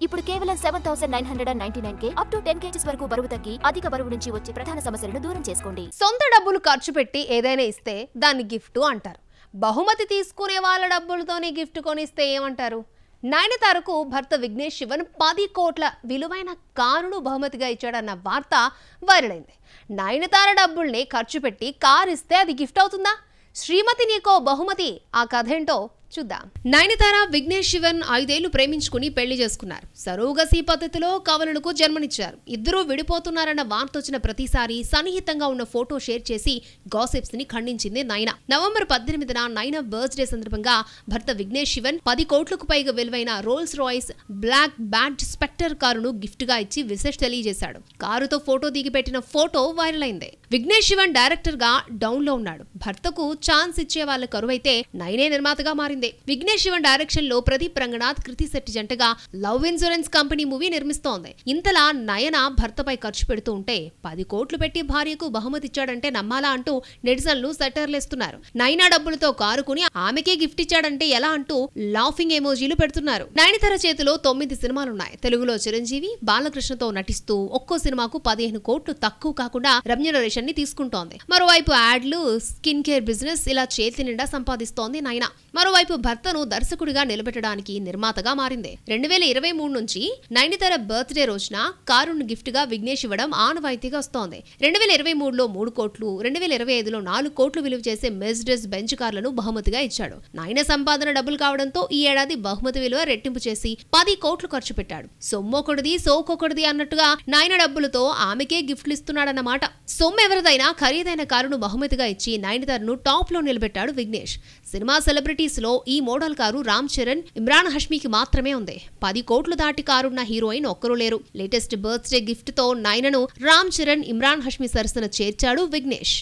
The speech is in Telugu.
ఇప్పుడు కేవలం 7999K అప్ టు 10 kgs వరకు బరువు తగ్గి అధిక బరువు నుంచి వచ్చే ప్రధాన సమస్యలను దూరం చేసుకోండి. సొంత డబ్బులు ఖర్చు పెట్టి ఏదైనా ఇస్తే దాన్ని గిఫ్ట్ అంటారు. బహుమతి తీసుకునే వాళ్ళ డబ్బులతోనే గిఫ్ట్ కొనిస్తే ఏమంటారు? నయనతారకు భర్త విఘ్నేష్ శివన్ 10 కోట్ల విలువైన కారును బహుమతిగా ఇచ్చాడన్న వార్త వైరల్ అయింది. నయనతార డబ్బుల్ని ఖర్చు పెట్టి కారు ఇస్తే అది గిఫ్ట్ అవుతుందా? శ్రీమతి నీకో బహుమతి, ఆ కథ ఏంటో చూద్దాం. నయనతార విఘ్నేష్ శివన్ 5 ఏళ్లు ప్రేమించుకుని పెళ్లి చేసుకున్నారు. సరోగసీ పద్ధతిలో కవలలకు జన్మనిచ్చారు. ఇద్దరూ విడిపోతున్నారన్న వార్త వచ్చిన ప్రతిసారి సన్నిహితంగా ఉన్న ఫోటో షేర్ చేసి గాసిప్స్ ని ఖండించింది నయన. నవంబర్ 18న నయన బర్త్డే సందర్భంగా భర్త విఘ్నేష్ శివన్ 10 కోట్లకు పైగా విలువైన Rolls Royce Black Badge Spectre కారును గిఫ్ట్ గా ఇచ్చి విశేష్ తెలియజేశాడు. కారుతో ఫోటో దిగి పెట్టిన ఫోటో వైరల్ అయింది. విఘ్నేష్ శివన్ డైరెక్టర్ గా డౌన్ లో ఉన్నాడు. భర్తకు ఛాన్స్ ఇచ్చే వాళ్ళ కరువైతే నయనే నిర్మాతగా మారింది. విఘ్నేష్ శివన్ డైరెక్షన్ లో ప్రదీప్ రంగనాథ్, కృతి శెట్టి జంటగా లవ్ ఇన్సూరెన్స్ కంపెనీ మూవీ నిర్మిస్తోంది. ఇంతలా నయన భర్తపై ఖర్చు పెడుతూ ఉంటే 10 కోట్లు పెట్టి భార్యకు బహుమతి ఇచ్చాడంటే నమ్మాలా అంటూ నెటిజన్లు సెటర్లేస్తున్నారు. నయన డబ్బులతో కారు కొని ఆమెకే గిఫ్ట్ ఇచ్చాడంటే ఎలా అంటూ లాఫింగ్ ఎమోజీలు పెడుతున్నారు. నయనతార చేతిలో 9 సినిమాలున్నాయి. తెలుగులో చిరంజీవి, బాలకృష్ణతో నటిస్తూ ఒక్కో సినిమాకు 15 కోట్లు తక్కువ కాకుండా రెమ్యునరేషన్ ని తీసుకుంటోంది. మరోవైపు యాడ్లు, స్కిన్ కేర్ బిజినెస్ ఇలా చేతి నిండా సంపాదిస్తోంది నయన. మరోవైపు భర్తను దర్శకుడిగా నిలబెట్టడానికి నిర్మాతగా మారింది. 2023 నుంచి నయనతార బర్త్డే రోజున కారును గిఫ్ట్ గా విఘ్నేష్ ఇవ్వడం ఆనవాయితీగా వస్తోంది. 2023లో 3 కోట్లు, 2025లో 4 కోట్లు విలువ చేసే మెర్సిడెస్ బెంచ్ కార్లను బహుమతిగా ఇచ్చాడు. నయన సంపాదన డబ్బులు కావడంతో ఈ ఏడాది బహుమతి విలువ రెట్టింపు చేసి 10 కోట్లు ఖర్చు పెట్టాడు. సొమ్మొకటిది సోకొకటిది అన్నట్టుగా నయన డబ్బులతో ఆమెకే గిఫ్ట్లు ఇస్తున్నాడన్నమాట. సొమ్ము ఎవరిదైనా ఖరీదైన కారును బహుమతిగా ఇచ్చి నయనతారను టాప్ లో నిలబెట్టాడు విఘ్నేష్. సినిమా సెలబ్రిటీస్ లో ఈ మోడల్ కారు రామ్ చరణ్, ఇమ్రాన్ హష్మీకి మాత్రమే ఉంది. 10 కోట్లు దాటి కారున్న హీరోయిన్ ఒక్కరూ లేరు. లేటెస్ట్ బర్త్డే గిఫ్ట్ తో నయనను రామ్ చరణ్, ఇమ్రాన్ హష్మీ సరసన చేర్చాడు విఘ్నేష్.